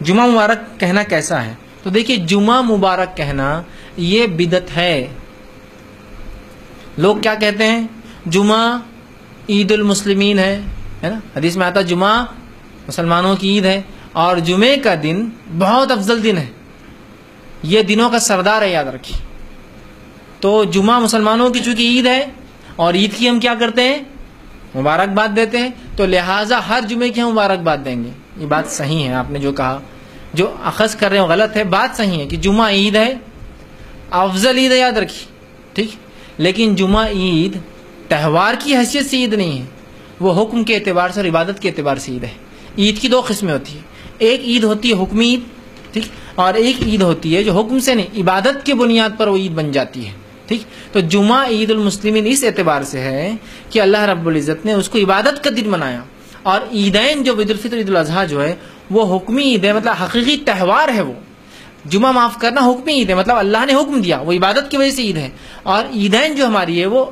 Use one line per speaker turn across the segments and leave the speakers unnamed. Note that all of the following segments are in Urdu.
جمعہ مبارک کہنا کیسا ہے؟ تو دیکھیے جمعہ مبارک کہنا یہ بدعت ہے. لوگ کیا کہتے ہیں؟ جمعہ عید المسلمین ہے نا، حدیث میں آتا جمعہ مسلمانوں کی عید ہے، اور جمعے کا دن بہت افضل دن ہے، یہ دنوں کا سردار ہے، یاد رکھیے. تو جمعہ مسلمانوں کی چونکہ عید ہے، اور عید کی ہم کیا کرتے ہیں؟ مبارکباد دیتے ہیں، تو لہٰذا ہر جمعے کی ہم مبارکباد دیں گے. یہ بات صحیح ہے، آپ نے جو کہا، جو اخذ کر رہے ہو غلط ہے. بات صحیح ہے کہ جمعہ عید ہے، افضل عید ہے، یاد رکھیے، ٹھیک. لیکن جمعہ عید تہوار کی حیثیت سے عید نہیں ہے، وہ حکم کے اعتبار سے اور عبادت کے اعتبار سے عید ہے. عید کی دو قسمیں ہوتی ہیں، ایک عید ہوتی ہے حکمی عید، ٹھیک، اور ایک عید ہوتی ہے جو حکم سے نہیں، عبادت کی بنیاد پر وہ عید بن جاتی ہے، ٹھیک. تو جمعہ عید المسلمین اس اعتبار سے ہے کہ اللہ رب العزت نے اس کو عبادت کا دن بنایا، اور عیدین جو عید الفطر عید الاضحیٰ جو ہے وہ حکمی عید ہے، مطلب حقیقی تہوار ہے. وہ جمعہ معاف کرنا حکمی عید ہے، مطلب اللہ نے حکم دیا، وہ عبادت کی وجہ سے عید ہے. اور عیدین جو ہماری ہے وہ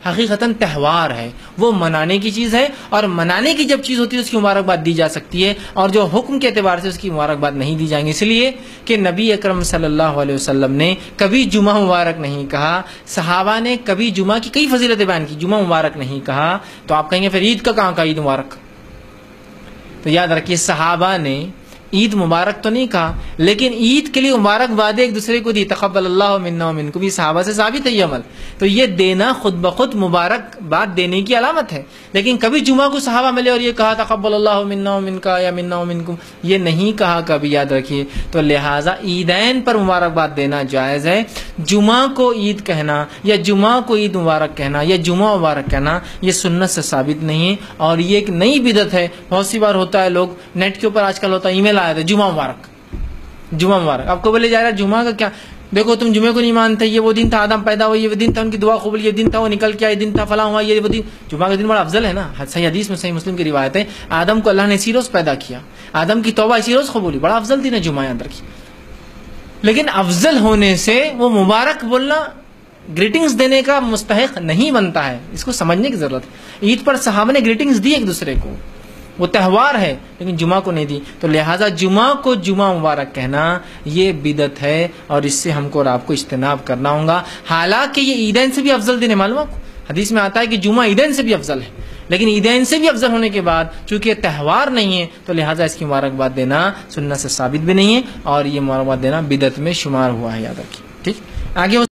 حقیقتاً تہوار ہے، وہ منانے کی چیز ہے، اور منانے کی جب چیز ہوتی ہے اس کی مبارکباد دی جا سکتی ہے، اور جو حکم کے اعتبار سے اس کی مبارکباد نہیں دی جائیں گی. اس لیے کہ نبی اکرم صلی اللہ علیہ وسلم نے کبھی جمعہ مبارک نہیں کہا، صحابہ نے کبھی جمعہ کی کئی فضیلتیں بیان کی، جمعہ مبارک نہیں کہا. تو آپ کہیں گے پھر عید کا کہاں کا عید مبارک؟ تو یاد رکھیے صحابہ نے عید مبارک تو نہیں کہا، لیکن عید کے لیے مبارکباد ایک دوسرے کو دی. تقبل اللہ منا ومنکم، بھی صحابہ سے ثابت ہے یہ عمل. تو یہ دینا خود بخود مبارکباد دینے کی علامت ہے. لیکن کبھی جمعہ کو صحابہ ملے اور یہ کہا تقبل اللہ منا ومنکا یا منا ومنکم، یہ نہیں کہا کبھی، یاد رکھیے. تو لہٰذا عیدین پر مبارکباد دینا جائز ہے. جمعہ کو عید کہنا یا جمعہ کو عید مبارک کہنا یا جمعہ مبارک کہنا یہ سنت سے ثابت نہیں ہے، اور یہ ایک نئی بدعت ہے. بہت سی بار ہوتا ہے، لوگ نیٹ کے اوپر آج کل ہوتا ہے، ای میل آیا تھا جمعہ مبارک، جمعہ مبارک. آپ کو بولے جا رہا ہے جمعہ کا کیا؟ دیکھو تم جمعے کو نہیں مانتے، یہ وہ دن تھا آدم پیدا ہوا، یہ وہ دن تھا ان کی دعا قبول، یہ دن تھا وہ نکل کے آئے، دن تھا فلاں ہوا، یہ وہ دن. جمعہ کا دن بڑا افضل ہے نا. صحیح حدیث میں، صحیح مسلم کی روایت ہے، آدم کو اللہ نے اسی روز پیدا کیا، آدم کی توبہ اسی روز قبولی، بڑا افضل دن ہے جمعہ، یاد رکھیے. لیکن افضل ہونے سے وہ مبارک بولنا، گریٹنگز دینے کا مستحق نہیں بنتا ہے. اس کو سمجھنے کی ضرورت ہے. عید پر صحابہ نے گریٹنگز دی ایک دوسرے کو، وہ تہوار ہے، لیکن جمعہ کو نہیں دی. تو لہٰذا جمعہ کو جمعہ مبارک کہنا یہ بدعت ہے، اور اس سے ہم کو اور آپ کو اجتناب کرنا ہوگا. حالانکہ یہ عیدین سے بھی افضل دن ہے. معلوم ہے، حدیث میں آتا ہے کہ جمعہ عیدین سے بھی افضل ہے، لیکن عیدین سے بھی افضل ہونے کے بعد چونکہ یہ تہوار نہیں ہے تو لہٰذا اس کی مبارکباد دینا سنت سے ثابت بھی نہیں ہے، اور یہ مبارکباد دینا بدعت میں شمار ہوا ہے، یاد رکھیے. ٹھیک، آگے